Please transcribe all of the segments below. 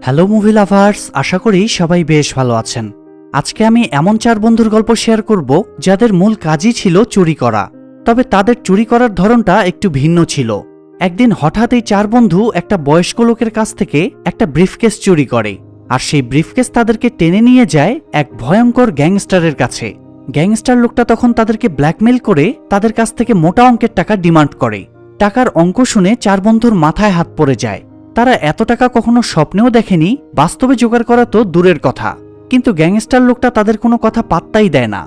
Hello movie lovers, আশা করি সবাই বেশ ভালো আছেন। আজকে আমি এমন 4 বন্ধুর গল্প শেয়ার করব যাদের মূল কাজই ছিল চুরি করা। তবে তাদের চুরি করার ধরনটা একটু ভিন্ন ছিল। একদিন হঠাৎ এই 4 বন্ধু একটা বয়স্ক লোকের কাছ থেকে একটা ব্রিফকেস চুরি করে, আর সেই ব্রিফকেস তাদেরকে টেনে নিয়ে যায় এক ভয়ঙ্কর গ্যাংস্টারের কাছে। গ্যাংস্টার লোকটা তখন তাদেরকে ব্ল্যাকমেইল করে তাদের কাছ থেকে মোটা অঙ্কের টাকা ডিমান্ড করে। টাকার অঙ্ক শুনে 4 বন্ধুর মাথায় হাত পড়ে যায়। তারা এত টাকা কখনো স্বপ্নেও দেখেনি, বাস্তবে জোগাড় করা তো দূরের কথা। কিন্তু গ্যাংস্টার লোকটা তাদের কোনো কথা পাত্তাই দেয় না।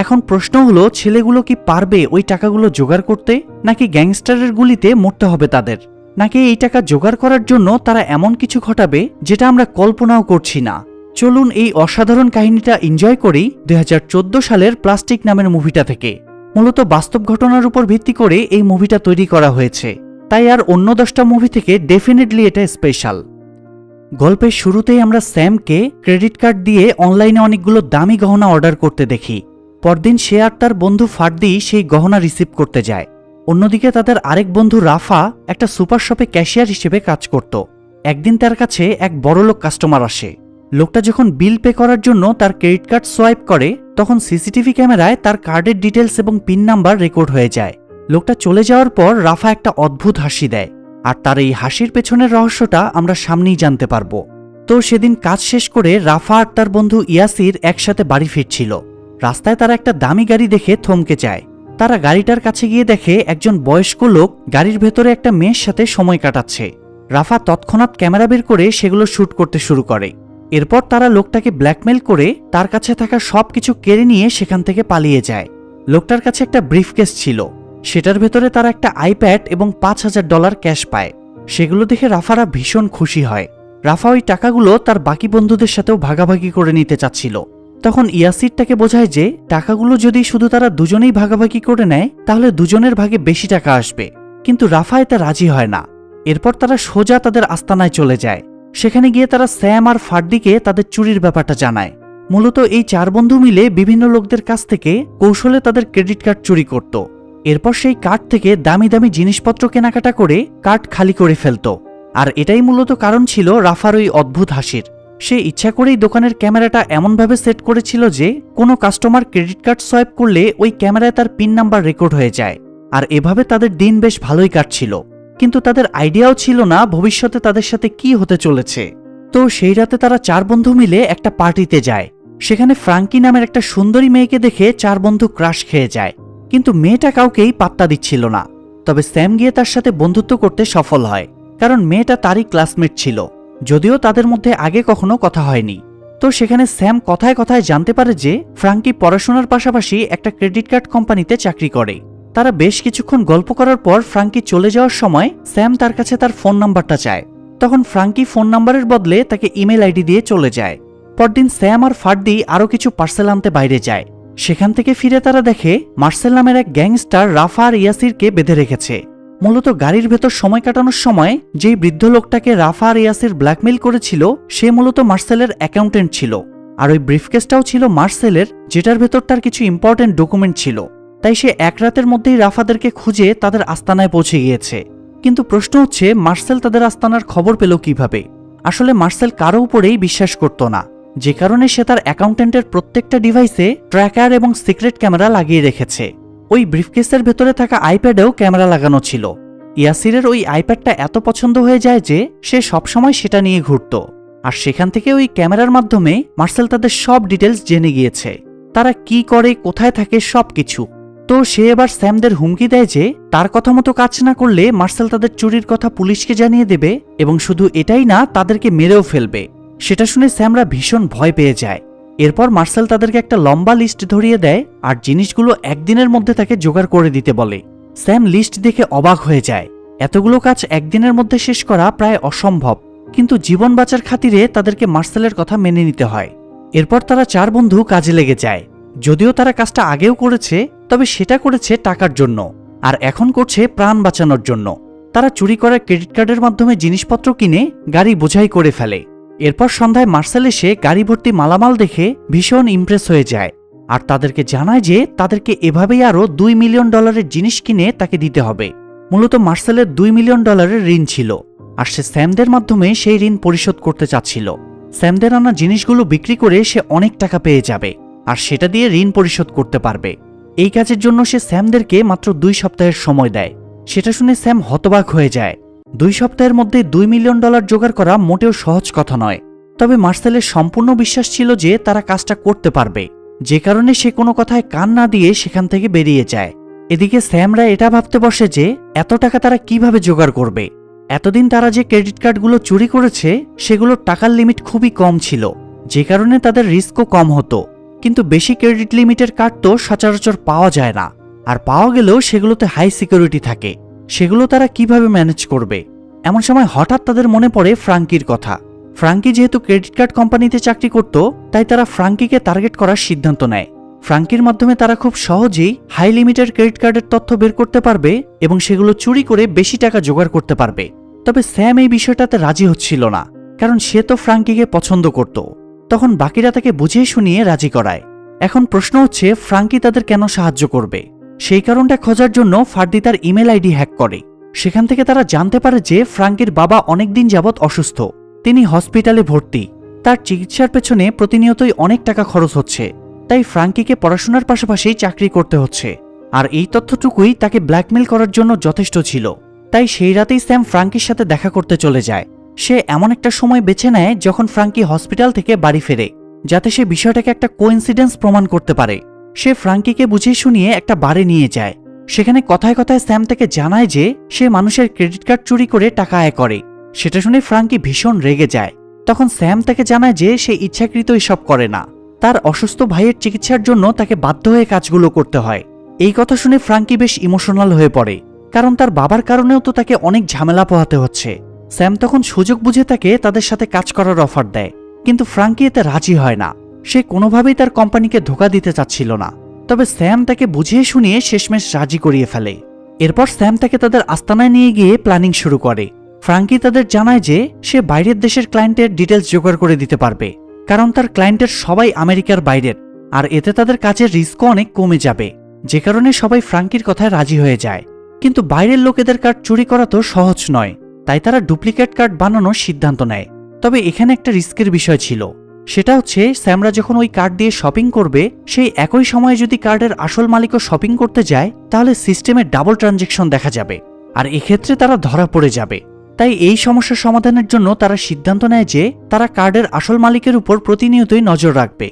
এখন প্রশ্ন হলো, ছেলেগুলো কি পারবে ওই টাকাগুলো জোগাড় করতে, নাকি গ্যাংস্টারের গুলিতে মরতে হবে তাদের, নাকি এই টাকা জোগাড় করার জন্য তারা এমন কিছু ঘটাবে যেটা আমরা কল্পনাও করছি না। চলুন এই অসাধারণ কাহিনীটা এনজয় করি 2014 সালের প্লাস্টিক নামের মুভিটা থেকে। মূলত বাস্তব ঘটনার উপর ভিত্তি করে এই মুভিটা তৈরি করা হয়েছে, তাই আর অন্য 10টা মুভি থেকে ডেফিনেটলি এটা স্পেশাল। গল্পের শুরুতেই আমরা স্যামকে ক্রেডিট কার্ড দিয়ে অনলাইনে অনেকগুলো দামি গহনা অর্ডার করতে দেখি। পরদিন সে আর তার বন্ধু ফার্দি সেই গহনা রিসিভ করতে যায়। অন্যদিকে তাদের আরেক বন্ধু রাফা একটা সুপার শপে ক্যাশিয়ার হিসেবে কাজ করত। একদিন তার কাছে এক বড়লোক কাস্টমার আসে। লোকটা যখন বিল পে করার জন্য তার ক্রেডিট কার্ড সোয়াইপ করে, তখন সিসিটিভি ক্যামেরায় তার কার্ডের ডিটেলস এবং পিন নাম্বার রেকর্ড হয়ে যায়। লোকটা চলে যাওয়ার পর রাফা একটা অদ্ভুত হাসি দেয়, আর তার এই হাসির পেছনের রহস্যটা আমরা সামনেই জানতে পারবো। তো সেদিন কাজ শেষ করে রাফা আর তার বন্ধু ইয়াসির একসাথে বাড়ি ফিরছিল। রাস্তায় তারা একটা দামি গাড়ি দেখে থমকে যায়। তারা গাড়িটার কাছে গিয়ে দেখে একজন বয়স্ক লোক গাড়ির ভেতরে একটা মেয়ের সাথে সময় কাটাচ্ছে। রাফা তৎক্ষণাৎ ক্যামেরা বের করে সেগুলো শ্যুট করতে শুরু করে। এরপর তারা লোকটাকে ব্ল্যাকমেইল করে তার কাছে থাকা সবকিছু কেড়ে নিয়ে সেখান থেকে পালিয়ে যায়। লোকটার কাছে একটা ব্রিফকেস ছিল, সেটার ভেতরে তারা একটা আইপ্যাড এবং $5000 ক্যাশ পায়। সেগুলো দেখে রাফারা ভীষণ খুশি হয়। রাফা ওই টাকাগুলো তার বাকি বন্ধুদের সাথেও ভাগাভাগি করে নিতে চাচ্ছিল। তখন ইয়াসিরটাকে বোঝায় যে টাকাগুলো যদি শুধু তারা দুজনেই ভাগাভাগি করে নেয় তাহলে দুজনের ভাগে বেশি টাকা আসবে, কিন্তু রাফা এতে রাজি হয় না। এরপর তারা সোজা তাদের আস্তানায় চলে যায়। সেখানে গিয়ে তারা স্যাম আর ফার্দিকে তাদের চুরির ব্যাপারটা জানায়। মূলত এই 4 বন্ধু মিলে বিভিন্ন লোকদের কাছ থেকে কৌশলে তাদের ক্রেডিট কার্ড চুরি করত। এরপর সেই কার্ড থেকে দামি দামি জিনিসপত্র কেনাকাটা করে কার্ড খালি করে ফেলত। আর এটাই মূলত কারণ ছিল রাফার ওই অদ্ভুত হাসির। সে ইচ্ছা করেই দোকানের ক্যামেরাটা এমনভাবে সেট করেছিল যে কোনো কাস্টমার ক্রেডিট কার্ড সোয়াইপ করলে ওই ক্যামেরায় তার পিন নাম্বার রেকর্ড হয়ে যায়। আর এভাবে তাদের দিন বেশ ভালোই কাটছিল, কিন্তু তাদের আইডিয়াও ছিল না ভবিষ্যতে তাদের সাথে কি হতে চলেছে। তো সেই রাতে তারা 4 বন্ধু মিলে একটা পার্টিতে যায়। সেখানে ফ্রাঙ্কি নামের একটা সুন্দরী মেয়েকে দেখে 4 বন্ধু ক্রাশ খেয়ে যায়, কিন্তু মেয়েটা কাউকেই পাত্তা দিচ্ছিল না। তবে স্যাম গিয়ে তার সাথে বন্ধুত্ব করতে সফল হয়, কারণ মেয়েটা তারই ক্লাসমেট ছিল, যদিও তাদের মধ্যে আগে কখনো কথা হয়নি। তো সেখানে স্যাম কথায় কথায় জানতে পারে যে ফ্রাঙ্কি পড়াশোনার পাশাপাশি একটা ক্রেডিট কার্ড কোম্পানিতে চাকরি করে। তারা বেশ কিছুক্ষণ গল্প করার পর ফ্রাঙ্কি চলে যাওয়ার সময় স্যাম তার কাছে তার ফোন নাম্বারটা চায়। তখন ফ্রাঙ্কি ফোন নাম্বারের বদলে তাকে ইমেল আইডি দিয়ে চলে যায়। পরদিন স্যাম আর ফার্দি আরও কিছু পার্সেল আনতে বাইরে যায়। সেখান থেকে ফিরে তারা দেখে মার্সেল নামের এক গ্যাংস্টার রাফা আর ইয়াসিরকে বেঁধে রেখেছে। মূলত গাড়ির ভেতর সময় কাটানোর সময় যেই বৃদ্ধ লোকটাকে রাফা আর ইয়াসির ব্ল্যাকমেইল করেছিল সে মূলত মার্সেলের অ্যাকাউন্টেন্ট ছিল, আর ওই ব্রিফকেসটাও ছিল মার্সেলের, যেটার ভেতর তার কিছু ইম্পর্টেন্ট ডকুমেন্ট ছিল। তাই সে এক রাতের মধ্যেই রাফাদেরকে খুঁজে তাদের আস্তানায় পৌঁছে গিয়েছে। কিন্তু প্রশ্ন হচ্ছে, মার্সেল তাদের আস্তানার খবর পেল কিভাবে? আসলে মার্সেল কারো উপরেই বিশ্বাস করত না, যে কারণে সে তার অ্যাকাউন্টেন্টের প্রত্যেকটা ডিভাইসে ট্র্যাকার এবং সিক্রেট ক্যামেরা লাগিয়ে রেখেছে। ওই ব্রিফকেসের ভেতরে থাকা আইপ্যাডেও ক্যামেরা লাগানো ছিল। ইয়াসিরের ওই আইপ্যাডটা এত পছন্দ হয়ে যায় যে সে সবসময় সেটা নিয়ে ঘুরত, আর সেখান থেকে ওই ক্যামেরার মাধ্যমে মার্সেল তাদের সব ডিটেলস জেনে গিয়েছে, তারা কি করে, কোথায় থাকে, সবকিছু। তো সে এবার স্যামদের হুমকি দেয় যে তার কথা মতো কাজ না করলে মার্সেল তাদের চুরির কথা পুলিশকে জানিয়ে দেবে, এবং শুধু এটাই না, তাদেরকে মেরেও ফেলবে। সেটা শুনে স্যামরা ভীষণ ভয় পেয়ে যায়। এরপর মার্সেল তাদেরকে একটা লম্বা লিস্ট ধরিয়ে দেয় আর জিনিসগুলো একদিনের মধ্যে তাকে জোগাড় করে দিতে বলে। স্যাম লিস্ট দেখে অবাক হয়ে যায়। এতগুলো কাজ একদিনের মধ্যে শেষ করা প্রায় অসম্ভব, কিন্তু জীবন বাঁচার খাতিরে তাদেরকে মার্সেলের কথা মেনে নিতে হয়। এরপর তারা 4 বন্ধু কাজে লেগে যায়। যদিও তারা কাজটা আগেও করেছে, তবে সেটা করেছে টাকার জন্য, আর এখন করছে প্রাণ বাঁচানোর জন্য। তারা চুরি করা ক্রেডিট কার্ডের মাধ্যমে জিনিসপত্র কিনে গাড়ি বোঝাই করে ফেলে। এরপর সন্ধ্যায় মার্সেল এসে গাড়ি ভর্তি মালামাল দেখে ভীষণ ইমপ্রেস হয়ে যায়, আর তাদেরকে জানায় যে তাদেরকে এভাবেই আরও $2 মিলিয়ন জিনিস কিনে তাকে দিতে হবে। মূলত মার্সেলের $2 মিলিয়ন ঋণ ছিল, আর সে স্যামদের মাধ্যমে সেই ঋণ পরিশোধ করতে চাচ্ছিল। স্যামদের আনা জিনিসগুলো বিক্রি করে সে অনেক টাকা পেয়ে যাবে, আর সেটা দিয়ে ঋণ পরিশোধ করতে পারবে। এই কাজের জন্য সে স্যামদেরকে মাত্র 2 সপ্তাহের সময় দেয়। সেটা শুনে স্যাম হতবাক হয়ে যায়। 2 সপ্তাহের মধ্যে $2 মিলিয়ন জোগাড় করা মোটেও সহজ কথা নয়। তবে মার্সেলের সম্পূর্ণ বিশ্বাস ছিল যে তারা কাজটা করতে পারবে, যে কারণে সে কোনো কথায় কান না দিয়ে সেখান থেকে বেরিয়ে যায়। এদিকে স্যামরা এটা ভাবতে বসে যে এত টাকা তারা কিভাবে জোগাড় করবে। এতদিন তারা যে ক্রেডিট কার্ডগুলো চুরি করেছে সেগুলোর টাকার লিমিট খুবই কম ছিল, যে কারণে তাদের রিস্কও কম হতো। কিন্তু বেশি ক্রেডিট লিমিটের কার্ড তো সচরাচর পাওয়া যায় না, আর পাওয়া গেলেও সেগুলোতে হাই সিকিউরিটি থাকে। সেগুলো তারা কিভাবে ম্যানেজ করবে? এমন সময় হঠাৎ তাদের মনে পড়ে ফ্রাঙ্কির কথা। ফ্রাঙ্কি যেহেতু ক্রেডিট কার্ড কোম্পানিতে চাকরি করত, তাই তারা ফ্রাঙ্কিকে টার্গেট করার সিদ্ধান্ত নেয়। ফ্রাঙ্কির মাধ্যমে তারা খুব সহজেই হাই লিমিটেড ক্রেডিট কার্ডের তথ্য বের করতে পারবে এবং সেগুলো চুরি করে বেশি টাকা জোগাড় করতে পারবে। তবে স্যাম এই বিষয়টাতে রাজি হচ্ছিল না, কারণ সে তো ফ্রাঙ্কিকে পছন্দ করত। তখন বাকিরা তাকে বুঝিয়ে শুনিয়ে রাজি করায়। এখন প্রশ্ন হচ্ছে, ফ্রাঙ্কি তাদের কেন সাহায্য করবে? সেই কারণটা খোঁজার জন্য ফার্দি তার ইমেল আইডি হ্যাক করে। সেখান থেকে তারা জানতে পারে যে ফ্রাঙ্কির বাবা অনেকদিন যাবৎ অসুস্থ, তিনি হসপিটালে ভর্তি। তার চিকিৎসার পেছনে প্রতিনিয়তই অনেক টাকা খরচ হচ্ছে, তাই ফ্রাঙ্কিকে পড়াশোনার পাশাপাশি চাকরি করতে হচ্ছে। আর এই তথ্যটুকুই তাকে ব্ল্যাকমেল করার জন্য যথেষ্ট ছিল। তাই সেই রাতেই স্যাম ফ্রাঙ্কির সাথে দেখা করতে চলে যায়। সে এমন একটা সময় বেছে নেয় যখন ফ্রাঙ্কি হসপিটাল থেকে বাড়ি ফেরে, যাতে সে বিষয়টাকে একটা কোইন্সিডেন্স প্রমাণ করতে পারে। সে ফ্রাঙ্কিকে বুঝিয়ে শুনিয়ে একটা বারে নিয়ে যায়। সেখানে কথায় কথায় স্যাম তাকে জানায় যে সে মানুষের ক্রেডিট কার্ড চুরি করে টাকা আয় করে। সেটা শুনে ফ্রাঙ্কি ভীষণ রেগে যায়। তখন স্যাম তাকে জানায় যে সে ইচ্ছাকৃত এসব করে না, তার অসুস্থ ভাইয়ের চিকিৎসার জন্য তাকে বাধ্য হয়ে কাজগুলো করতে হয়। এই কথা শুনে ফ্রাঙ্কি বেশ ইমোশনাল হয়ে পড়ে, কারণ তার বাবার কারণেও তো তাকে অনেক ঝামেলা পোহাতে হচ্ছে। স্যাম তখন সুযোগ বুঝে তাকে তাদের সাথে কাজ করার অফার দেয়, কিন্তু ফ্রাঙ্কি এতে রাজি হয় না। সে কোনোভাবেই তার কোম্পানিকে ধোঁকা দিতে চাচ্ছিল না। তবে স্যাম তাকে বুঝিয়ে শুনিয়ে শেষমেশ রাজি করিয়ে ফেলে। এরপর স্যাম তাকে তাদের আস্তানায় নিয়ে গিয়ে প্ল্যানিং শুরু করে। ফ্রাঙ্কি তাদের জানায় যে সে বাইরের দেশের ক্লায়েন্টের ডিটেলস জোগাড় করে দিতে পারবে, কারণ তার ক্লায়েন্টের সবাই আমেরিকার বাইরের, আর এতে তাদের কাজের রিস্কও অনেক কমে যাবে, যে কারণে সবাই ফ্রাঙ্কির কথায় রাজি হয়ে যায়। কিন্তু বাইরের লোকেদের কার্ড চুরি করা তো সহজ নয়, তাই তারা ডুপ্লিকেট কার্ড বানানোর সিদ্ধান্ত নেয়। তবে এখানে একটা রিস্কের বিষয় ছিল, সেটা হচ্ছে স্যামরা যখন ওই কার্ড দিয়ে শপিং করবে, সেই একই সময়ে যদি কার্ডের আসল মালিকও শপিং করতে যায়, তাহলে সিস্টেমে ডাবল ট্রানজ্যাকশন দেখা যাবে, আর এক্ষেত্রে তারা ধরা পড়ে যাবে। তাই এই সমস্যার সমাধানের জন্য তারা সিদ্ধান্ত নেয় যে তারা কার্ডের আসল মালিকের উপর প্রতিনিয়তই নজর রাখবে।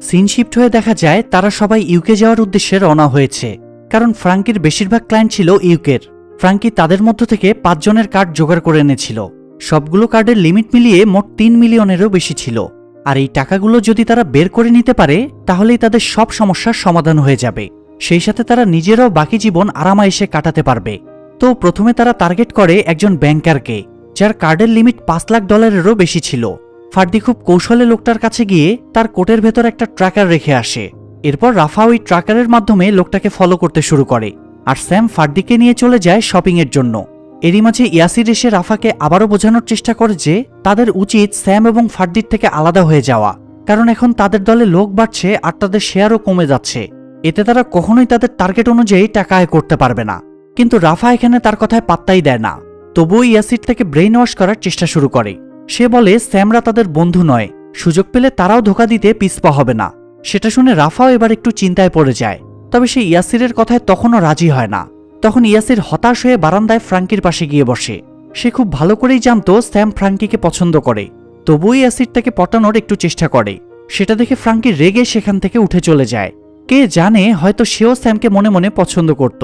সিন শিফট হয়ে দেখা যায় তারা সবাই ইউকে যাওয়ার উদ্দেশ্যে রওনা হয়েছে, কারণ ফ্রাঙ্কির বেশিরভাগ ক্লায়েন্ট ছিল ইউকের। ফ্রাঙ্কি তাদের মধ্য থেকে 5 জনের কার্ড জোগাড় করে এনেছিল। সবগুলো কার্ডের লিমিট মিলিয়ে মোট 3 মিলিয়নেরও বেশি ছিল। আর এই টাকাগুলো যদি তারা বের করে নিতে পারে, তাহলেই তাদের সব সমস্যার সমাধান হয়ে যাবে। সেই সাথে তারা নিজেরাও বাকি জীবন আরামায়েশে কাটাতে পারবে। তো প্রথমে তারা টার্গেট করে একজন ব্যাংকারকে, যার কার্ডের লিমিট $5 লাখ বেশি ছিল। ফার্দি খুব কৌশলে লোকটার কাছে গিয়ে তার কোটের ভেতর একটা ট্র্যাকার রেখে আসে। এরপর রাফা ওই ট্র্যাকারের মাধ্যমে লোকটাকে ফলো করতে শুরু করে, আর স্যাম ফার্দিকে নিয়ে চলে যায় শপিংয়ের জন্য। এরই মাঝে ইয়াসির এসে রাফাকে আবারও বোঝানোর চেষ্টা করে যে তাদের উচিত স্যাম এবং ফার্দির থেকে আলাদা হয়ে যাওয়া, কারণ এখন তাদের দলে লোক বাড়ছে আর তাদের শেয়ারও কমে যাচ্ছে। এতে তারা কখনোই তাদের টার্গেট অনুযায়ী টাকা আয় করতে পারবে না। কিন্তু রাফা এখানে তার কথায় পাত্তাই দেয় না। তবুও ইয়াসির থেকে ব্রেইন ওয়াশ করার চেষ্টা শুরু করে। সে বলে স্যামরা তাদের বন্ধু নয়, সুযোগ পেলে তারাও ধোঁকা দিতে পিছপা হবে না। সেটা শুনে রাফাও এবার একটু চিন্তায় পড়ে যায়। তবে সে ইয়াসিরের কথায় তখনও রাজি হয় না। তখন ইয়াসির হতাশ হয়ে বারান্দায় ফ্রাঙ্কির পাশে গিয়ে বসে। সে খুব ভালো করেই জানতো স্যাম ফ্রাঙ্কিকে পছন্দ করে, তবুও ইয়াসির তাকে পটানোর একটু চেষ্টা করে। সেটা দেখে ফ্রাঙ্কি রেগে সেখান থেকে উঠে চলে যায়। কে জানে, হয়তো সেও স্যামকে মনে মনে পছন্দ করত।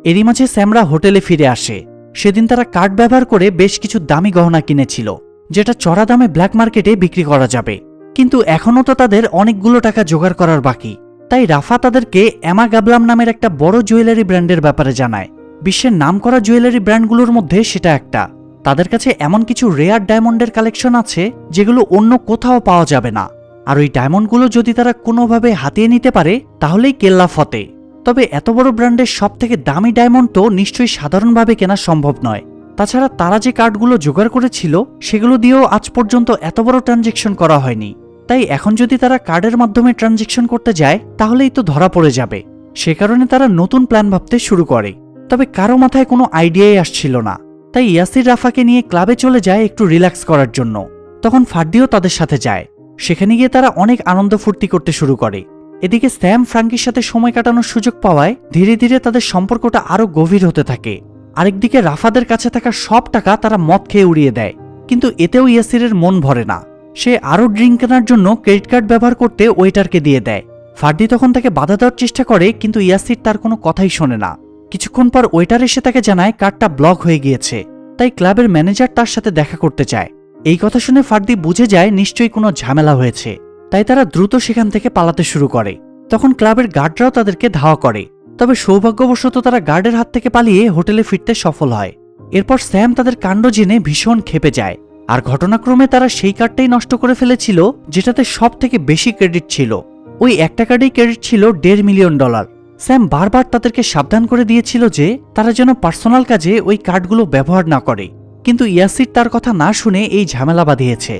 এরই মাঝে স্যামরা হোটেলে ফিরে আসে। সেদিন তারা কার্ড ব্যবহার করে বেশ কিছু দামি গহনা কিনেছিল, যেটা চড়া দামে ব্ল্যাক মার্কেটে বিক্রি করা যাবে। কিন্তু এখনও তো তাদের অনেকগুলো টাকা জোগাড় করার বাকি। তাই রাফা তাদেরকে এমা গাবলাম নামের একটা বড় জুয়েলারি ব্র্যান্ডের ব্যাপারে জানায়। বিশ্বের নামকরা জুয়েলারি ব্র্যান্ডগুলোর মধ্যে সেটা একটা। তাদের কাছে এমন কিছু রেয়ার ডায়মন্ডের কালেকশন আছে যেগুলো অন্য কোথাও পাওয়া যাবে না, আর ওই ডায়মন্ডগুলো যদি তারা কোনোভাবে হাতিয়ে নিতে পারে তাহলেই কেল্লা ফতে। তবে এত বড় ব্র্যান্ডের সব থেকে দামি ডায়মন্ড তো নিশ্চয়ই সাধারণভাবে কেনা সম্ভব নয়। তাছাড়া তারা যে কার্ডগুলো জোগাড় করেছিল সেগুলো দিয়েও আজ পর্যন্ত এত বড় ট্রানজ্যাকশন করা হয়নি। তাই এখন যদি তারা কার্ডের মাধ্যমে ট্রানজ্যাকশন করতে যায় তাহলেই তো ধরা পড়ে যাবে। সে কারণে তারা নতুন প্ল্যান ভাবতে শুরু করে। তবে কারো মাথায় কোনো আইডিয়াই আসছিল না। তাই ইয়াসির রাফাকে নিয়ে ক্লাবে চলে যায় একটু রিল্যাক্স করার জন্য। তখন ফার্দিও তাদের সাথে যায়। সেখানে গিয়ে তারা অনেক আনন্দ ফুর্তি করতে শুরু করে। এদিকে স্যাম ফ্রাঙ্কির সাথে সময় কাটানোর সুযোগ পাওয়ায় ধীরে ধীরে তাদের সম্পর্কটা আরো গভীর হতে থাকে। আরেকদিকে রাফাদের কাছে থাকা সব টাকা তারা মদ খেয়ে উড়িয়ে দেয়, কিন্তু এতেও ইয়াসিরের মন ভরে না। সে আরো ড্রিঙ্ক কেনার জন্য ক্রেডিট কার্ড ব্যবহার করতে ওয়েটারকে দিয়ে দেয়। ফার্দি তখন তাকে বাধা দেওয়ার চেষ্টা করে, কিন্তু ইয়াসির তার কোনো কথাই শোনে না। কিছুক্ষণ পর ওয়েটার এসে তাকে জানায় কার্ডটা ব্লক হয়ে গিয়েছে, তাই ক্লাবের ম্যানেজার তার সাথে দেখা করতে চায়। এই কথা শুনে ফার্দি বুঝে যায় নিশ্চয়ই কোনো ঝামেলা হয়েছে, তাই তারা দ্রুত সেখান থেকে পালাতে শুরু করে। তখন ক্লাবের গার্ডরাও তাদেরকে ধাওয়া করে, তবে সৌভাগ্যবশত তারা গার্ডের হাত থেকে পালিয়ে হোটেলে ফিরতে সফল হয়। এরপর স্যাম তাদের কাণ্ড জেনে ভীষণ ক্ষেপে যায়, আর ঘটনাক্রমে তারা সেই কার্ডটাই নষ্ট করে ফেলেছিল যেটাতে সব থেকে বেশি ক্রেডিট ছিল। ওই একটা কার্ডেই ক্রেডিট ছিল $1.5 মিলিয়ন। স্যাম বারবার তাদেরকে সাবধান করে দিয়েছিল যে তারা যেন পার্সোনাল কাজে ওই কার্ডগুলো ব্যবহার না করে, কিন্তু ইয়াসির তার কথা না শুনে এই ঝামেলা বাঁধিয়েছে।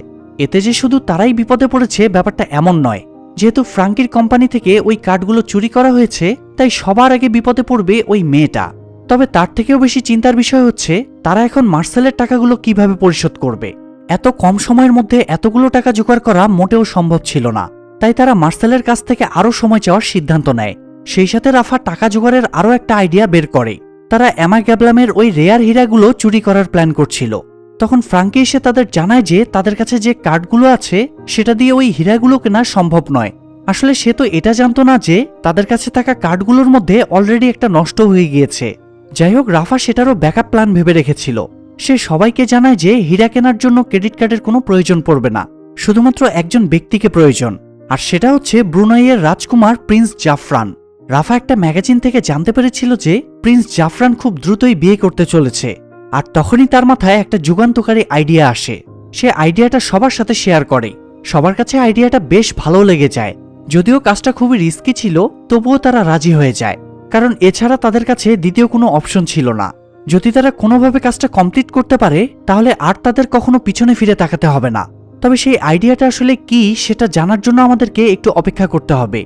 এতে যে শুধু তারাই বিপদে পড়েছে ব্যাপারটা এমন নয়। যেহেতু ফ্রাঙ্কির কোম্পানি থেকে ওই কার্ডগুলো চুরি করা হয়েছে, তাই সবার আগে বিপদে পড়বে ওই মেয়েটা। তবে তার থেকেও বেশি চিন্তার বিষয় হচ্ছে তারা এখন মার্সেলের টাকাগুলো কিভাবে পরিশোধ করবে। এত কম সময়ের মধ্যে এতগুলো টাকা জোগাড় করা মোটেও সম্ভব ছিল না, তাই তারা মার্সেলের কাছ থেকে আরও সময় চাওয়ার সিদ্ধান্ত নেয়। সেই সাথে রাফা টাকা জোগাড়ের আরও একটা আইডিয়া বের করে। তারা এমা গ্যাবলামের ওই রেয়ার হীরাগুলো চুরি করার প্ল্যান করছিল। তখন ফ্রাঙ্কি এসে তাদের জানায় যে তাদের কাছে যে কার্ডগুলো আছে সেটা দিয়ে ওই হীরাগুলো কেনা সম্ভব নয়। আসলে সে তো এটা জানতো না যে তাদের কাছে থাকা কার্ডগুলোর মধ্যে অলরেডি একটা নষ্ট হয়ে গিয়েছে। যাই হোক, রাফা সেটারও ব্যাকআপ প্ল্যান ভেবে রেখেছিল। সে সবাইকে জানায় যে হীরা কেনার জন্য ক্রেডিট কার্ডের কোনো প্রয়োজন পড়বে না, শুধুমাত্র একজন ব্যক্তিকে প্রয়োজন, আর সেটা হচ্ছে ব্রুনাইয়ের রাজকুমার প্রিন্স জাফরান। রাফা একটা ম্যাগাজিন থেকে জানতে পেরেছিল যে প্রিন্স জাফরান খুব দ্রুতই বিয়ে করতে চলেছে, আর তখনই তার মাথায় একটা যুগান্তকারী আইডিয়া আসে। সে আইডিয়াটা সবার সাথে শেয়ার করে। সবার কাছে আইডিয়াটা বেশ ভালো লেগে যায়। যদিও কাজটা খুবই রিস্কি ছিল, তবুও তারা রাজি হয়ে যায়, কারণ এছাড়া তাদের কাছে দ্বিতীয় কোনো অপশন ছিল না। যদি তারা কোনোভাবে কাজটা কমপ্লিট করতে পারে তাহলে আর তাদের কখনো পিছনে ফিরে তাকাতে হবে না। তবে সেই আইডিয়াটা আসলে কি সেটা জানার জন্য আমাদেরকে একটু অপেক্ষা করতে হবে।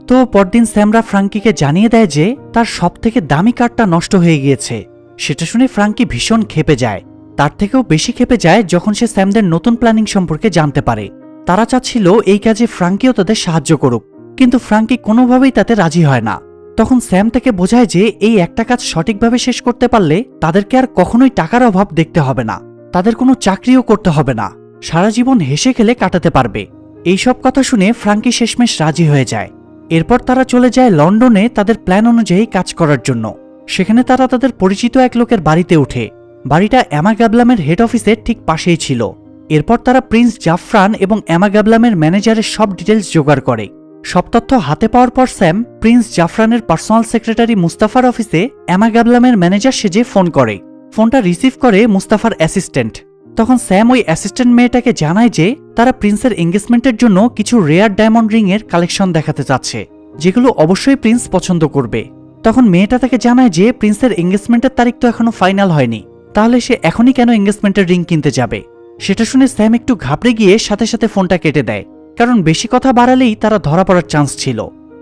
তো পরদিন স্যামরা ফ্রাঙ্কিকে জানিয়ে দেয় যে তার সবথেকে দামি কার্ডটা নষ্ট হয়ে গিয়েছে। সেটা শুনে ফ্রাঙ্কি ভীষণ ক্ষেপে যায়। তার থেকেও বেশি ক্ষেপে যায় যখন সে স্যামদের নতুন প্ল্যানিং সম্পর্কে জানতে পারে। তারা চাচ্ছিল এই কাজে ফ্রাঙ্কিও তাদের সাহায্য করুক, কিন্তু ফ্রাঙ্কি কোনোভাবেই তাতে রাজি হয় না। তখন স্যাম তাকে বোঝায় যে এই একটা কাজ সঠিকভাবে শেষ করতে পারলে তাদেরকে আর কখনোই টাকার অভাব দেখতে হবে না, তাদের কোনো চাকরিও করতে হবে না, সারা জীবন হেসে খেলে কাটাতে পারবে। এইসব কথা শুনে ফ্রাঙ্কি শেষমেশ রাজি হয়ে যায়। এরপর তারা চলে যায় লন্ডনে তাদের প্ল্যান অনুযায়ী কাজ করার জন্য। সেখানে তারা তাদের পরিচিত এক লোকের বাড়িতে ওঠে। বাড়িটা এমা গ্যাবলামের হেড অফিসের ঠিক পাশেই ছিল। এরপর তারা প্রিন্স জাফরান এবং এমা গ্যাবলামের ম্যানেজারের সব ডিটেলস জোগাড় করে। সব তথ্য হাতে পাওয়ার পর স্যাম প্রিন্স জাফরানের পার্সোনাল সেক্রেটারি মুস্তাফার অফিসে এমা গ্যাবলামের ম্যানেজার সেজে ফোন করে। ফোনটা রিসিভ করে মুস্তাফার অ্যাসিস্ট্যান্ট। তখন স্যাম ওই অ্যাসিস্ট্যান্ট মেয়েটাকে জানায় যে তারা প্রিন্সের এঙ্গেজমেন্টের জন্য কিছু রেয়ার ডায়মন্ড রিং এর কালেকশন দেখাতে চাচ্ছে, যেগুলো অবশ্যই প্রিন্স পছন্দ করবে। তখন মেয়েটা তাকে জানায় যে প্রিন্সের এঙ্গেজমেন্টের তারিখ তো এখনো ফাইনাল হয়নি, তাহলে সে এখনই কেন এঙ্গেজমেন্টের রিং কিনতে যাবে। সেটা শুনে স্যাম একটু ঘাবড়ে গিয়ে সাথে সাথে ফোনটা কেটে দেয়, কারণ বেশি কথা বাড়ালেই তারা ধরা পড়ার চান্স ছিল।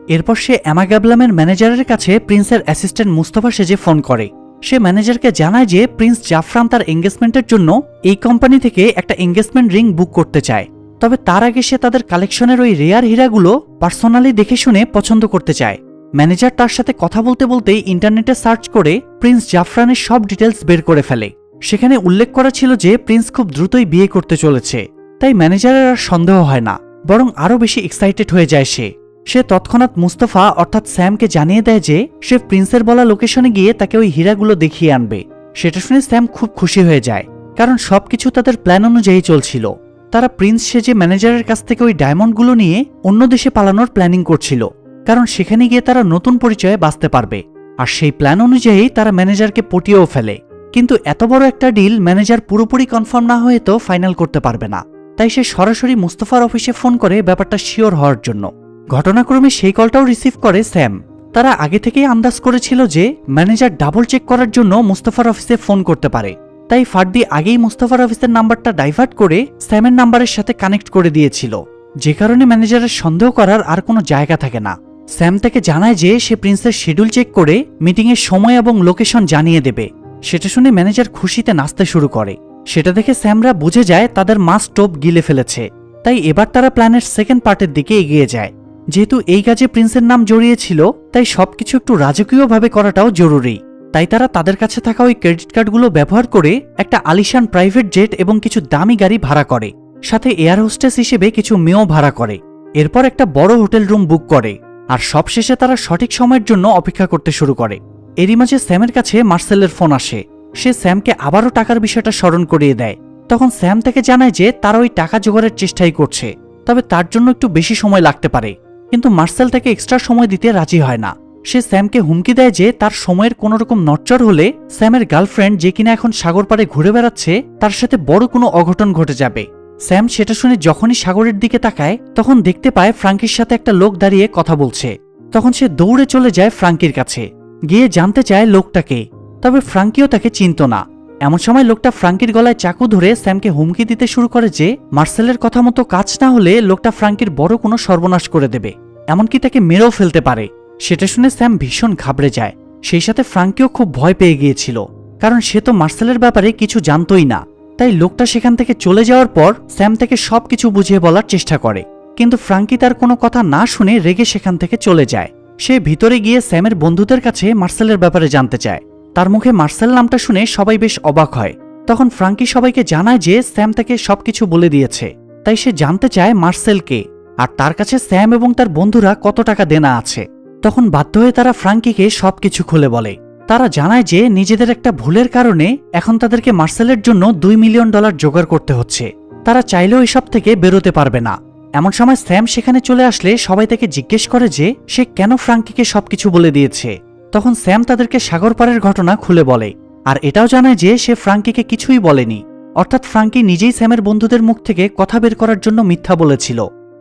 এরপর সে এমা গ্যাবলামের ম্যানেজারের কাছে প্রিন্সের অ্যাসিস্ট্যান্ট মুস্তাফা সেজে ফোন করে। সে ম্যানেজারকে জানায় যে প্রিন্স জাফরান তার এঙ্গেজমেন্টের জন্য এই কোম্পানি থেকে একটা এঙ্গেজমেন্ট রিং বুক করতে চায়, তবে তার আগে সে তাদের কালেকশনের ওই রেয়ার হীরাগুলো পার্সোনালি দেখে শুনে পছন্দ করতে চায়। ম্যানেজার তার সাথে কথা বলতে বলতেই ইন্টারনেটে সার্চ করে প্রিন্স জাফরানের সব ডিটেলস বের করে ফেলে। সেখানে উল্লেখ করা ছিল যে প্রিন্স খুব দ্রুতই বিয়ে করতে চলেছে, তাই ম্যানেজারের আর সন্দেহ হয় না, বরং আরও বেশি এক্সাইটেড হয়ে যায়। সে তৎক্ষণাৎ মুস্তাফা অর্থাৎ স্যামকে জানিয়ে দেয় যে সে প্রিন্সের বলা লোকেশনে গিয়ে তাকে ওই হীরাগুলো দেখিয়ে আনবে। সেটা শুনে স্যাম খুব খুশি হয়ে যায়, কারণ সবকিছু তাদের প্ল্যান অনুযায়ী চলছিল। তারা প্রিন্স সেজে ম্যানেজারের কাছ থেকে ওই ডায়মন্ডগুলো নিয়ে অন্য দেশে পালানোর প্ল্যানিং করছিল, কারণ সেখানে গিয়ে তারা নতুন পরিচয়ে বাঁচতে পারবে। আর সেই প্ল্যান অনুযায়ী তারা ম্যানেজারকে পটিয়েও ফেলে। কিন্তু এত বড় একটা ডিল ম্যানেজার পুরোপুরি কনফার্ম না হয়ে তো ফাইনাল করতে পারবে না, তাই সে সরাসরি মুস্তাফার অফিসে ফোন করে ব্যাপারটা শিওর হওয়ার জন্য। ঘটনাক্রমে সেই কলটাও রিসিভ করে স্যাম। তারা আগে থেকেই আন্দাজ করেছিল যে ম্যানেজার ডাবল চেক করার জন্য মুস্তাফার অফিসে ফোন করতে পারে, তাই ফার্দি আগেই মুস্তাফার অফিসের নাম্বারটা ডাইভার্ট করে স্যামের নাম্বারের সাথে কানেক্ট করে দিয়েছিল, যে কারণে ম্যানেজারের সন্দেহ করার আর কোনো জায়গা থাকে না। স্যাম তাকে জানায় যে সে প্রিন্সের শিডিউল চেক করে মিটিংয়ের সময় এবং লোকেশন জানিয়ে দেবে। সেটা শুনে ম্যানেজার খুশিতে নাচতে শুরু করে। সেটা দেখে স্যামরা বুঝে যায় তাদের মাস টোপ গিলে ফেলেছে। তাই এবার তারা প্ল্যানের সেকেন্ড পার্টের দিকে এগিয়ে যায়। যেহেতু এই কাজে প্রিন্সের নাম জড়িয়েছিল, তাই সবকিছু একটু রাজকীয়ভাবে করাটাও জরুরি। তাই তারা তাদের কাছে থাকা ওই ক্রেডিট কার্ডগুলো ব্যবহার করে একটা আলিশান প্রাইভেট জেট এবং কিছু দামি গাড়ি ভাড়া করে, সাথে এয়ার হোস্টেস হিসেবে কিছু মেয়েও ভাড়া করে। এরপর একটা বড় হোটেল রুম বুক করে, আর সবশেষে তারা সঠিক সময়ের জন্য অপেক্ষা করতে শুরু করে। এরই মাঝে স্যামের কাছে মার্সেলের ফোন আসে। সে স্যামকে আবারও টাকার বিষয়টা স্মরণ করিয়ে দেয়। তখন স্যাম তাকে জানায় যে তারা ওই টাকা জোগাড়ের চেষ্টাই করছে, তবে তার জন্য একটু বেশি সময় লাগতে পারে। কিন্তু মার্সেল তাকে এক্সট্রা সময় দিতে রাজি হয় না। সে স্যামকে হুমকি দেয় যে তার সময়ের কোনোরকম নড়চড় হলে স্যামের গার্লফ্রেন্ড, যে কিনা এখন সাগর পাড়ে ঘুরে বেড়াচ্ছে, তার সাথে বড় কোনো অঘটন ঘটে যাবে। স্যাম সেটা শুনে যখনই সাগরের দিকে তাকায়, তখন দেখতে পায় ফ্রাঙ্কির সাথে একটা লোক দাঁড়িয়ে কথা বলছে। তখন সে দৌড়ে চলে যায় ফ্রাঙ্কির কাছে, গিয়ে জানতে চায় লোকটাকে। তবে ফ্রাঙ্কিও তাকে চিনত না। এমন সময় লোকটা ফ্রাঙ্কির গলায় চাকু ধরে স্যামকে হুমকি দিতে শুরু করে যে মার্সেলের কথা মতো কাজ না হলে লোকটা ফ্রাঙ্কির বড় কোনো সর্বনাশ করে দেবে, এমনকি তাকে মেরেও ফেলতে পারে। সেটা শুনে স্যাম ভীষণ ঘাবড়ে যায়। সেই সাথে ফ্রাঙ্কিও খুব ভয় পেয়ে গিয়েছিল, কারণ সে তো মার্সেলের ব্যাপারে কিছু জানতই না। তাই লোকটা সেখান থেকে চলে যাওয়ার পর স্যাম তাকে সবকিছু বুঝিয়ে বলার চেষ্টা করে, কিন্তু ফ্রাঙ্কি তার কোনো কথা না শুনে রেগে সেখান থেকে চলে যায়। সে ভিতরে গিয়ে স্যামের বন্ধুদের কাছে মার্সেলের ব্যাপারে জানতে চায়। তার মুখে মার্সেল নামটা শুনে সবাই বেশ অবাক হয়। তখন ফ্রাঙ্কি সবাইকে জানায় যে স্যাম তাকে সবকিছু বলে দিয়েছে। তাই সে জানতে চায় মার্সেলকে, আর তার কাছে স্যাম এবং তার বন্ধুরা কত টাকা দেনা আছে। তখন বাধ্য হয়ে তারা ফ্রাঙ্কিকে সবকিছু খুলে বলে। তারা জানায় যে নিজেদের একটা ভুলের কারণে এখন তাদেরকে মার্সেলের জন্য $2 মিলিয়ন জোগাড় করতে হচ্ছে। তারা চাইলেও এসব থেকে বেরোতে পারবে না। এমন সময় স্যাম সেখানে চলে আসলে সবাই তাকে জিজ্ঞেস করে যে সে কেন ফ্রাঙ্কিকে সবকিছু বলে দিয়েছে। তখন স্যাম তাদেরকে সাগর পাড়ের ঘটনা খুলে বলে, আর এটাও জানায় যে সে ফ্রাঙ্কিকে কিছুই বলেনি, অর্থাৎ ফ্রাঙ্কি নিজেই স্যামের বন্ধুদের মুখ থেকে কথা বের করার জন্য মিথ্যা বলেছিল।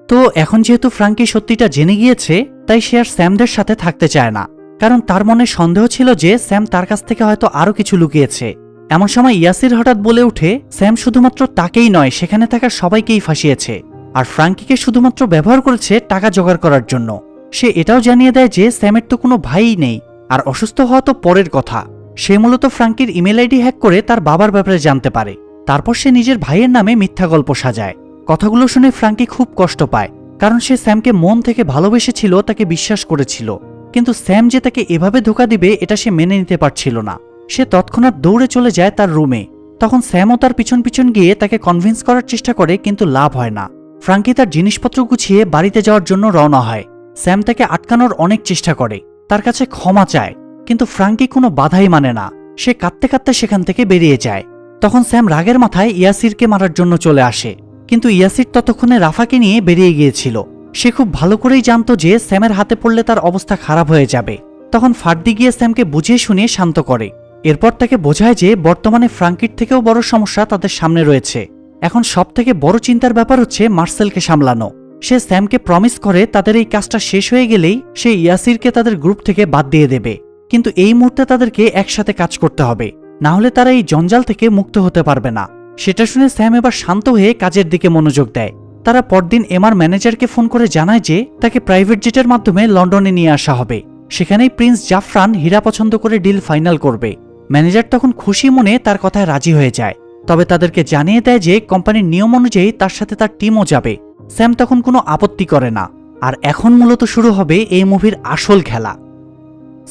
তো এখন যেহেতু ফ্রাঙ্কি সত্যিটা জেনে গিয়েছে, তাই সে আর স্যামদের সাথে থাকতে চায় না, কারণ তার মনে সন্দেহ ছিল যে স্যাম তার কাছ থেকে হয়তো আরো কিছু লুকিয়েছে। এমন সময় ইয়াসির হঠাৎ বলে ওঠে স্যাম শুধুমাত্র তাকেই নয়, সেখানে থাকা সবাইকেই ফাঁসিয়েছে, আর ফ্রাঙ্কিকে শুধুমাত্র ব্যবহার করেছে টাকা জোগাড় করার জন্য। সে এটাও জানিয়ে দেয় যে স্যামের তো কোনো ভাইই নেই, আর অসুস্থ হওয়া তো পরের কথা। সে মূলত ফ্রাঙ্কির ইমেল আইডি হ্যাক করে তার বাবার ব্যাপারে জানতে পারে। তারপর সে নিজের ভাইয়ের নামে মিথ্যা গল্প সাজায়। কথাগুলো শুনে ফ্রাঙ্কি খুব কষ্ট পায়, কারণ সে স্যামকে মন থেকে ভালোবেসেছিল, তাকে বিশ্বাস করেছিল। কিন্তু স্যাম যে তাকে এভাবে ধোঁকা দিবে এটা সে মেনে নিতে পারছিল না। সে তৎক্ষণাৎ দৌড়ে চলে যায় তার রুমে। তখন স্যামও তার পিছন পিছন গিয়ে তাকে কনভিন্স করার চেষ্টা করে, কিন্তু লাভ হয় না। ফ্রাঙ্কি তার জিনিসপত্র গুছিয়ে বাড়িতে যাওয়ার জন্য রওনা হয়। স্যাম তাকে আটকানোর অনেক চেষ্টা করে, তার কাছে ক্ষমা চায়, কিন্তু ফ্রাঙ্কি কোনো বাধাই মানে না। সে কাঁদতে কাঁদতে সেখান থেকে বেরিয়ে যায়। তখন স্যাম রাগের মাথায় ইয়াসিরকে মারার জন্য চলে আসে, কিন্তু ইয়াসির ততক্ষণে রাফাকে নিয়ে বেরিয়ে গিয়েছিল। সে খুব ভালো করেই জানতো যে স্যামের হাতে পড়লে তার অবস্থা খারাপ হয়ে যাবে। তখন ফার্দি গিয়ে স্যামকে বুঝিয়ে শুনিয়ে শান্ত করে। এরপর তাকে বোঝায় যে বর্তমানে ফ্রাঙ্কির থেকেও বড় সমস্যা তাদের সামনে রয়েছে। এখন সব থেকে বড় চিন্তার ব্যাপার হচ্ছে মার্সেলকে সামলানো। সে স্যামকে প্রমিস করে তাদের এই কাজটা শেষ হয়ে গেলেই সে ইয়াসিরকে তাদের গ্রুপ থেকে বাদ দিয়ে দেবে, কিন্তু এই মুহূর্তে তাদেরকে একসাথে কাজ করতে হবে, না হলে তারা এই জঞ্জাল থেকে মুক্ত হতে পারবে না। সেটা শুনে স্যাম এবার শান্ত হয়ে কাজের দিকে মনোযোগ দেয়। তারা পরদিন এমআর ম্যানেজারকে ফোন করে জানায় যে তাকে প্রাইভেট জেটের মাধ্যমে লন্ডনে নিয়ে আসা হবে। সেখানেই প্রিন্স জাফরান হীরা পছন্দ করে ডিল ফাইনাল করবে। ম্যানেজার তখন খুশি মনে তার কথায় রাজি হয়ে যায়, তবে তাদেরকে জানিয়ে দেয় যে কোম্পানির নিয়ম অনুযায়ী তার সাথে তার টিমও যাবে। স্যাম তখন কোনো আপত্তি করে না। আর এখন মূলত শুরু হবে এই মুভির আসল খেলা।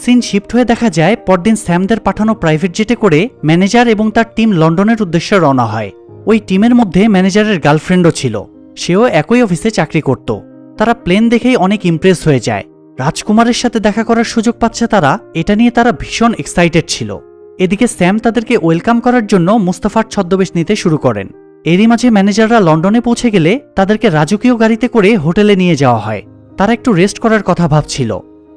সিন শিফট হয়ে দেখা যায় পরদিন স্যামদের পাঠানো প্রাইভেট জেটে করে ম্যানেজার এবং তার টিম লন্ডনের উদ্দেশ্যে রওনা হয়। ওই টিমের মধ্যে ম্যানেজারের গার্লফ্রেন্ডও ছিল, সেও একই অফিসে চাকরি করত। তারা প্লেন দেখেই অনেক ইমপ্রেস হয়ে যায়। রাজকুমারের সাথে দেখা করার সুযোগ পাচ্ছে তারা, এটা নিয়ে তারা ভীষণ এক্সাইটেড ছিল। এদিকে স্যাম তাদেরকে ওয়েলকাম করার জন্য মুস্তাফার ছদ্মবেশ নিতে শুরু করেন। এরই মাঝে ম্যানেজাররা লন্ডনে পৌঁছে গেলে তাদেরকে রাজকীয় গাড়িতে করে হোটেলে নিয়ে যাওয়া হয়। তারা একটু রেস্ট করার কথা ভাবছিল।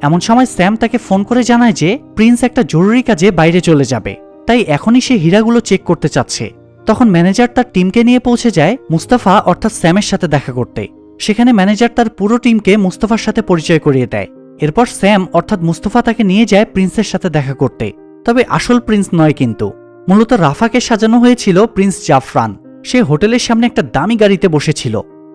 এমন সময় স্যাম তাকে ফোন করে জানায় যে প্রিন্স একটা জরুরি কাজে বাইরে চলে যাবে, তাই এখনই সে হীরাগুলো চেক করতে চাচ্ছে। তখন ম্যানেজার তার টিমকে নিয়ে পৌঁছে যায় মুস্তাফা অর্থাৎ স্যামের সাথে দেখা করতে। সেখানে ম্যানেজার তার পুরো টিমকে মুস্তাফার সাথে পরিচয় করিয়ে দেয়। এরপর স্যাম অর্থাৎ মুস্তাফা তাকে নিয়ে যায় প্রিন্সের সাথে দেখা করতে, তবে আসল প্রিন্স নয়, কিন্তু মূলত রাফাকে সাজানো হয়েছিল প্রিন্স জাফরান। সে হোটেলের সামনে একটা দামি গাড়িতে বসেছিল।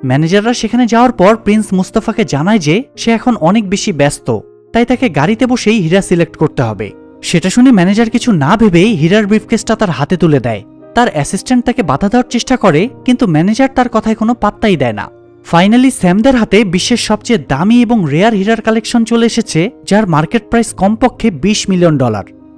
ম্যানেজাররা সেখানে যাওয়ার পর প্রিন্স মুস্তাফাকে জানায় যে সে এখন অনেক বেশি ব্যস্ত, তাই তাকে গাড়িতে বসেই হীরা সিলেক্ট করতে হবে। সেটা শুনে ম্যানেজার কিছু না ভেবেই হীরার ব্রিফকেসটা তার হাতে তুলে দেয়। তার অ্যাসিস্ট্যান্ট তাকে বাধা দেওয়ার চেষ্টা করে, কিন্তু ম্যানেজার তার কথায় কোনো পাত্তাই দেয় না। ফাইনালি স্যামদের হাতে বিশ্বের সবচেয়ে দামি এবং রেয়ার হীরার কালেকশন চলে এসেছে, যার মার্কেট প্রাইস কমপক্ষে $20 মিলিয়ন।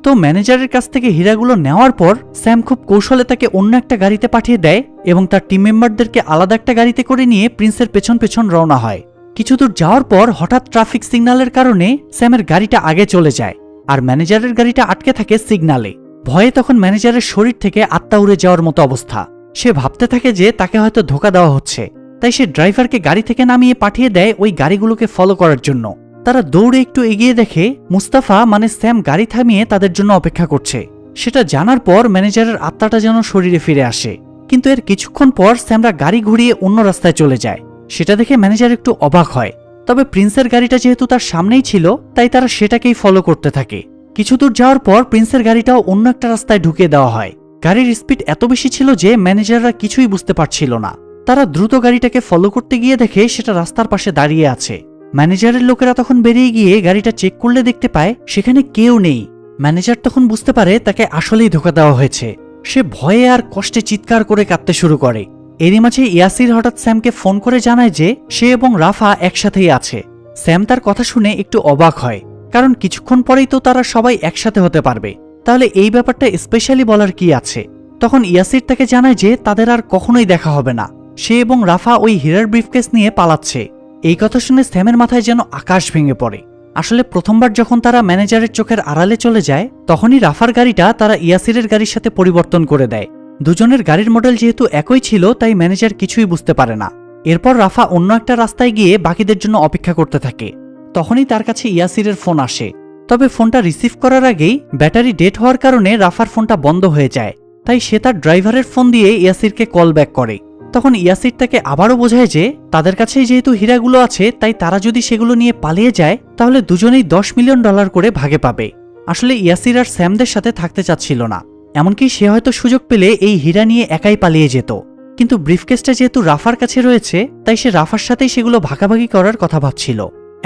তো ম্যানেজারের কাছ থেকে হীরাগুলো নেওয়ার পর স্যাম খুব কৌশলে তাকে অন্য একটা গাড়িতে পাঠিয়ে দেয় এবং তার টিম মেম্বারদেরকে আলাদা একটা গাড়িতে করে নিয়ে প্রিন্সের পেছন পেছন রওনা হয়। কিছু দূর যাওয়ার পর হঠাৎ ট্রাফিক সিগন্যালের কারণে স্যামের গাড়িটা আগে চলে যায়, আর ম্যানেজারের গাড়িটা আটকে থাকে সিগন্যালে। ভয়ে তখন ম্যানেজারের শরীর থেকে আত্মা উড়ে যাওয়ার মতো অবস্থা। সে ভাবতে থাকে যে তাকে হয়তো ধোঁকা দেওয়া হচ্ছে, তাই সে ড্রাইভারকে গাড়ি থেকে নামিয়ে পাঠিয়ে দেয় ওই গাড়িগুলোকে ফলো করার জন্য। তারা দৌড়ে একটু এগিয়ে দেখে মুস্তাফা মানে স্যাম গাড়ি থামিয়ে তাদের জন্য অপেক্ষা করছে। সেটা জানার পর ম্যানেজারের আত্মাটা যেন শরীরে ফিরে আসে, কিন্তু এর কিছুক্ষণ পর স্যামরা গাড়ি ঘুরিয়ে অন্য রাস্তায় চলে যায়। সেটা দেখে ম্যানেজার একটু অবাক হয়, তবে প্রিন্সের গাড়িটা যেহেতু তার সামনেই ছিল তাই তারা সেটাকেই ফলো করতে থাকে। কিছু দূর যাওয়ার পর প্রিন্সের গাড়িটাও অন্য একটা রাস্তায় ঢুকিয়ে দেওয়া হয়। গাড়ির স্পিড এত বেশি ছিল যে ম্যানেজাররা কিছুই বুঝতে পারছিল না। তারা দ্রুত গাড়িটাকে ফলো করতে গিয়ে দেখে সেটা রাস্তার পাশে দাঁড়িয়ে আছে। ম্যানেজারের লোকেরা তখন বেরিয়ে গিয়ে গাড়িটা চেক করলে দেখতে পায় সেখানে কেউ নেই। ম্যানেজার তখন বুঝতে পারে তাকে আসলেই ধোঁকা দেওয়া হয়েছে। সে ভয়ে আর কষ্টে চিৎকার করে কাঁদতে শুরু করে। এরই মাঝে ইয়াসির হঠাৎ স্যামকে ফোন করে জানায় যে সে এবং রাফা একসাথেই আছে। স্যাম তার কথা শুনে একটু অবাক হয়, কারণ কিছুক্ষণ পরেই তো তারা সবাই একসাথে হতে পারবে, তাহলে এই ব্যাপারটা স্পেশালি বলার কি আছে। তখন ইয়াসির তাকে জানায় যে তাদের আর কখনোই দেখা হবে না, সে এবং রাফা ওই হীরার ব্রিফকেস নিয়ে পালাচ্ছে। এই কথা শুনে স্যামের মাথায় যেন আকাশ ভেঙে পড়ে। আসলে প্রথমবার যখন তারা ম্যানেজারের চোখের আড়ালে চলে যায় তখনই রাফার গাড়িটা তারা ইয়াসিরের গাড়ির সাথে পরিবর্তন করে দেয়। দুজনের গাড়ির মডেল যেহেতু একই ছিল তাই ম্যানেজার কিছুই বুঝতে পারে না। এরপর রাফা অন্য একটা রাস্তায় গিয়ে বাকিদের জন্য অপেক্ষা করতে থাকে। তখনই তার কাছে ইয়াসিরের ফোন আসে, তবে ফোনটা রিসিভ করার আগেই ব্যাটারি ডেড হওয়ার কারণে রাফার ফোনটা বন্ধ হয়ে যায়। তাই সে তার ড্রাইভারের ফোন দিয়ে ইয়াসিরকে কল ব্যাক করে। তখন ইয়াসির তাকে আবারও বোঝায় যে তাদের কাছেই যেহেতু হীরাগুলো আছে তাই তারা যদি সেগুলো নিয়ে পালিয়ে যায় তাহলে দুজনেই $10 মিলিয়ন করে ভাগে পাবে। আসলে ইয়াসির আর স্যামদের সাথে থাকতে চাচ্ছিল না, এমনকি সে হয়তো সুযোগ পেলে এই হীরা নিয়ে একাই পালিয়ে যেত। কিন্তু ব্রিফকেসটা যেহেতু রাফার কাছে রয়েছে তাই সে রাফার সাথেই সেগুলো ভাগাভাগি করার কথা ভাবছিল।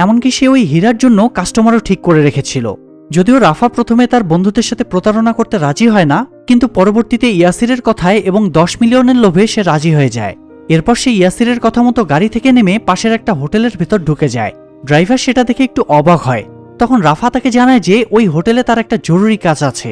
এমনকি সে ওই হীরার জন্য কাস্টমারও ঠিক করে রেখেছিল। যদিও রাফা প্রথমে তার বন্ধুদের সাথে প্রতারণা করতে রাজি হয় না, কিন্তু পরবর্তীতে ইয়াসিরের কথায় এবং $10 মিলিয়নের লোভে সে রাজি হয়ে যায়। এরপর সে ইয়াসিরের কথা মতো গাড়ি থেকে নেমে পাশের একটা হোটেলের ভেতর ঢুকে যায়। ড্রাইভার সেটা দেখে একটু অবাক হয়। তখন রাফা তাকে জানায় যে ওই হোটেলে তার একটা জরুরি কাজ আছে।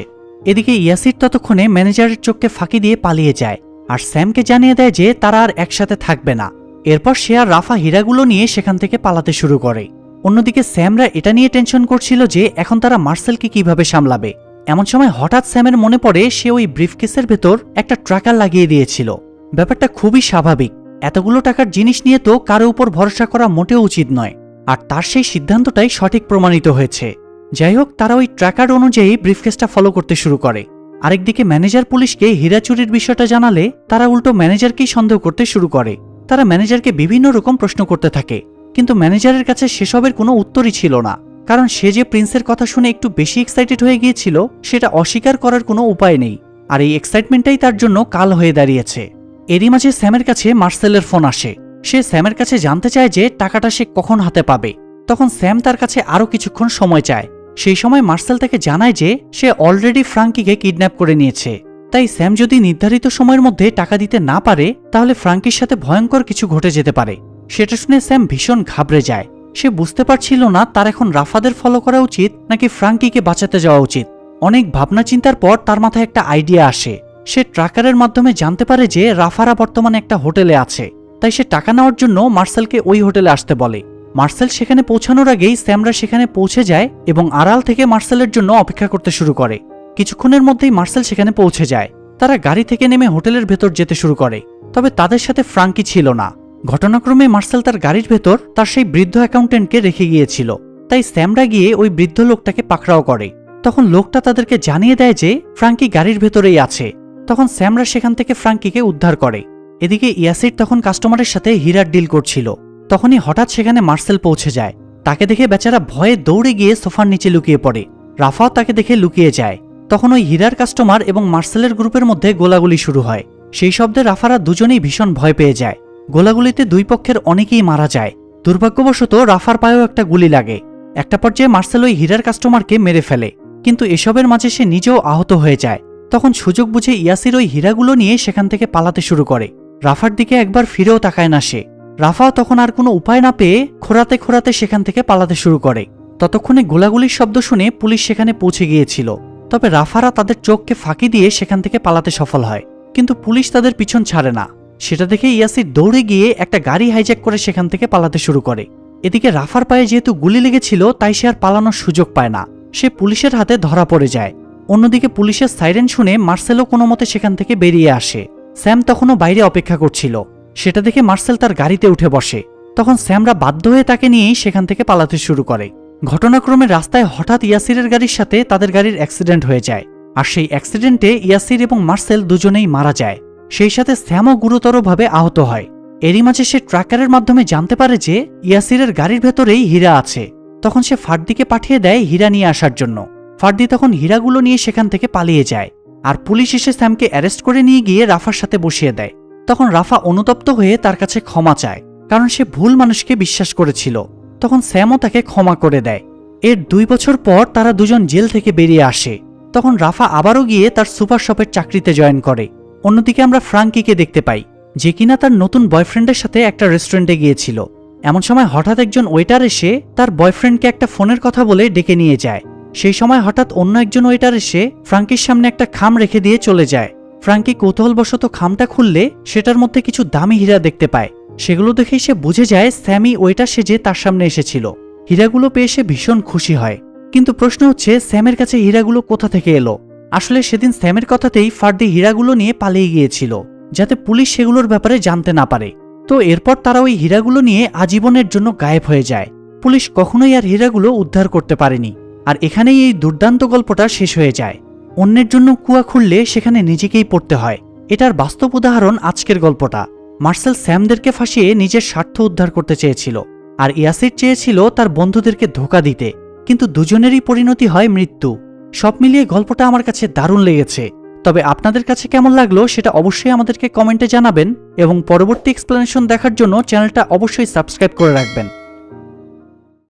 এদিকে ইয়াসির ততক্ষণে ম্যানেজারের চোখকে ফাঁকি দিয়ে পালিয়ে যায় আর স্যামকে জানিয়ে দেয় যে তারা আর একসাথে থাকবে না। এরপর সে আর রাফা হীরাগুলো নিয়ে সেখান থেকে পালাতে শুরু করে। অন্যদিকে স্যামরা এটা নিয়ে টেনশন করছিল যে এখন তারা মার্সেলকে কিভাবে সামলাবে। এমন সময় হঠাৎ স্যামের মনে পড়ে সে ওই ব্রিফকেসের ভেতর একটা ট্র্যাকার লাগিয়ে দিয়েছিল। ব্যাপারটা খুবই স্বাভাবিক, এতগুলো টাকার জিনিস নিয়ে তো কারো উপর ভরসা করা মোটেও উচিত নয়, আর তার সেই সিদ্ধান্তটাই সঠিক প্রমাণিত হয়েছে। যাই হোক, তারা ওই ট্র্যাকার অনুযায়ী ব্রিফকেসটা ফলো করতে শুরু করে। আরেকদিকে ম্যানেজার পুলিশকে হীরা চুরির বিষয়টা জানালে তারা উল্টো ম্যানেজারকেই সন্দেহ করতে শুরু করে। তারা ম্যানেজারকে বিভিন্ন রকম প্রশ্ন করতে থাকে, কিন্তু ম্যানেজারের কাছে সেসবের কোনো উত্তরই ছিল না, কারণ সে যে প্রিন্সের কথা শুনে একটু বেশি এক্সাইটেড হয়ে গিয়েছিল সেটা অস্বীকার করার কোনো উপায় নেই, আর এই এক্সাইটমেন্টটাই তার জন্য কাল হয়ে দাঁড়িয়েছে। এরই মাঝে স্যামের কাছে মার্সেলের ফোন আসে। সে স্যামের কাছে জানতে চায় যে টাকাটা সে কখন হাতে পাবে। তখন স্যাম তার কাছে আরও কিছুক্ষণ সময় চায়। সেই সময় মার্সেল তাকে জানায় যে সে অলরেডি ফ্রাঙ্কিকে কিডন্যাপ করে নিয়েছে, তাই স্যাম যদি নির্ধারিত সময়ের মধ্যে টাকা দিতে না পারে তাহলে ফ্রাঙ্কির সাথে ভয়ঙ্কর কিছু ঘটে যেতে পারে। সেটা শুনে স্যাম ভীষণ ঘাবড়ে যায়। সে বুঝতে পারছিল না তার এখন রাফাদের ফলো করা উচিত নাকি ফ্রাঙ্কিকে বাঁচাতে যাওয়া উচিত। অনেক ভাবনা চিন্তার পর তার মাথায় একটা আইডিয়া আসে। সে ট্র্যাকারের মাধ্যমে জানতে পারে যে রাফারা বর্তমানে একটা হোটেলে আছে, তাই সে টাকা নেওয়ার জন্য মার্সেলকে ওই হোটেলে আসতে বলে। মার্সেল সেখানে পৌঁছানোর আগেই স্যামরা সেখানে পৌঁছে যায় এবং আড়াল থেকে মার্সেলের জন্য অপেক্ষা করতে শুরু করে। কিছুক্ষণের মধ্যেই মার্সেল সেখানে পৌঁছে যায়। তারা গাড়ি থেকে নেমে হোটেলের ভেতর যেতে শুরু করে, তবে তাদের সাথে ফ্রাঙ্কি ছিল না। ঘটনাক্রমে মার্সেল তার গাড়ির ভেতর তার সেই বৃদ্ধ অ্যাকাউন্টেন্টকে রেখে গিয়েছিল, তাই স্যামরা গিয়ে ওই বৃদ্ধ লোকটাকে পাকড়াও করে। তখন লোকটা তাদেরকে জানিয়ে দেয় যে ফ্রাঙ্কি গাড়ির ভেতরেই আছে। তখন স্যামরা সেখান থেকে ফ্রাঙ্কিকে উদ্ধার করে। এদিকে ইয়াসির তখন কাস্টমারের সাথে হীরার ডিল করছিল। তখনই হঠাৎ সেখানে মার্সেল পৌঁছে যায়। তাকে দেখে বেচারা ভয়ে দৌড়ে গিয়ে সোফার নিচে লুকিয়ে পড়ে। রাফাও তাকে দেখে লুকিয়ে যায়। তখন ওই হীরার কাস্টমার এবং মার্সেলের গ্রুপের মধ্যে গোলাগুলি শুরু হয়। সেই শব্দে রাফারা দুজনেই ভীষণ ভয় পেয়ে যায়। গোলাগুলিতে দুই পক্ষের অনেকেই মারা যায়। দুর্ভাগ্যবশত রাফার পায়েও একটা গুলি লাগে। একটা পর্যায়ে মার্সেল ওই হীরার কাস্টমারকে মেরে ফেলে, কিন্তু এসবের মাঝে সে নিজেও আহত হয়ে যায়। তখন সুযোগ বুঝে ইয়াসির ওই হীরাগুলো নিয়ে সেখান থেকে পালাতে শুরু করে। রাফার দিকে একবার ফিরেও তাকায় না সে। রাফাও তখন আর কোনো উপায় না পেয়ে খোঁড়াতে খোঁড়াতে সেখান থেকে পালাতে শুরু করে। ততক্ষণে গোলাগুলির শব্দ শুনে পুলিশ সেখানে পৌঁছে গিয়েছিল। তবে রাফারা তাদের চোখকে ফাঁকি দিয়ে সেখান থেকে পালাতে সফল হয়, কিন্তু পুলিশ তাদের পিছন ছাড়ে না। সেটা দেখে ইয়াসির দৌড়ে গিয়ে একটা গাড়ি হাইজ্যাক করে সেখান থেকে পালাতে শুরু করে। এদিকে রাফার পায়ে যেহেতু গুলি লেগেছিল তাই সে আর পালানোর সুযোগ পায় না, সে পুলিশের হাতে ধরা পড়ে যায়। অন্যদিকে পুলিশের সাইরেন শুনে মার্সেলও কোনো মতে সেখান থেকে বেরিয়ে আসে। স্যাম তখনও বাইরে অপেক্ষা করছিল। সেটা দেখে মার্সেল তার গাড়িতে উঠে বসে। তখন স্যামরা বাধ্য হয়ে তাকে নিয়েই সেখান থেকে পালাতে শুরু করে। ঘটনাক্রমে রাস্তায় হঠাৎ ইয়াসিরের গাড়ির সাথে তাদের গাড়ির অ্যাক্সিডেন্ট হয়ে যায়, আর সেই অ্যাক্সিডেন্টে ইয়াসির এবং মার্সেল দুজনেই মারা যায়। সেই সাথে স্যামও গুরুতরভাবে আহত হয়। এরই মাঝে সে ট্র্যাকারের মাধ্যমে জানতে পারে যে ইয়াসিরের গাড়ির ভেতরেই হীরা আছে। তখন সে ফার্দিকে পাঠিয়ে দেয় হীরা নিয়ে আসার জন্য। ফার্দি তখন হীরাগুলো নিয়ে সেখান থেকে পালিয়ে যায়, আর পুলিশ এসে স্যামকে অ্যারেস্ট করে নিয়ে গিয়ে রাফার সাথে বসিয়ে দেয়। তখন রাফা অনুতপ্ত হয়ে তার কাছে ক্ষমা চায়, কারণ সে ভুল মানুষকে বিশ্বাস করেছিল। তখন স্যামও তাকে ক্ষমা করে দেয়। এর 2 বছর পর তারা দুজন জেল থেকে বেরিয়ে আসে। তখন রাফা আবারও গিয়ে তার সুপার শপের চাকরিতে জয়েন করে। অন্যদিকে আমরা ফ্রাঙ্কিকে দেখতে পাই, যে কিনা তার নতুন বয়ফ্রেন্ডের সাথে একটা রেস্টুরেন্টে গিয়েছিল। এমন সময় হঠাৎ একজন ওয়েটার এসে তার বয়ফ্রেন্ডকে একটা ফোনের কথা বলে ডেকে নিয়ে যায়। সেই সময় হঠাৎ অন্য একজন ওয়েটার এসে ফ্রাঙ্কির সামনে একটা খাম রেখে দিয়ে চলে যায়। ফ্রাঙ্কি কৌতূহলবশত খামটা খুললে সেটার মধ্যে কিছু দামি হীরা দেখতে পায়। সেগুলো দেখেই সে বুঝে যায় স্যামি ওয়েটার সেজে তার সামনে এসেছিল। হীরাগুলো পেয়ে সে ভীষণ খুশি হয়, কিন্তু প্রশ্ন হচ্ছে স্যামের কাছে হীরাগুলো কোথা থেকে এলো। আসলে সেদিন স্যামের কথাতেই ফার্দি হীরাগুলো নিয়ে পালিয়ে গিয়েছিল, যাতে পুলিশ সেগুলোর ব্যাপারে জানতে না পারে। তো এরপর তারা ওই হীরাগুলো নিয়ে আজীবনের জন্য গায়েব হয়ে যায়। পুলিশ কখনোই আর হীরাগুলো উদ্ধার করতে পারেনি। আর এখানেই এই দুর্দান্ত গল্পটা শেষ হয়ে যায়। অন্যের জন্য কুয়া খুললে সেখানে নিজেকেই পড়তে হয়, এটার বাস্তব উদাহরণ আজকের গল্পটা। মার্সেল স্যামদেরকে ফাঁসিয়ে নিজের স্বার্থ উদ্ধার করতে চেয়েছিল, আর ইয়াসির চেয়েছিল তার বন্ধুদেরকে ধোঁকা দিতে, কিন্তু দুজনেরই পরিণতি হয় মৃত্যু। সব মিলিয়ে গল্পটা আমার কাছে দারুণ লেগেছে। তবে আপনাদের কাছে কেমন লাগলো সেটা অবশ্যই আমাদেরকে কমেন্টে জানাবেন, এবং পরবর্তী এক্সপ্লেনেশন দেখার জন্য চ্যানেলটা অবশ্যই সাবস্ক্রাইব করে রাখবেন।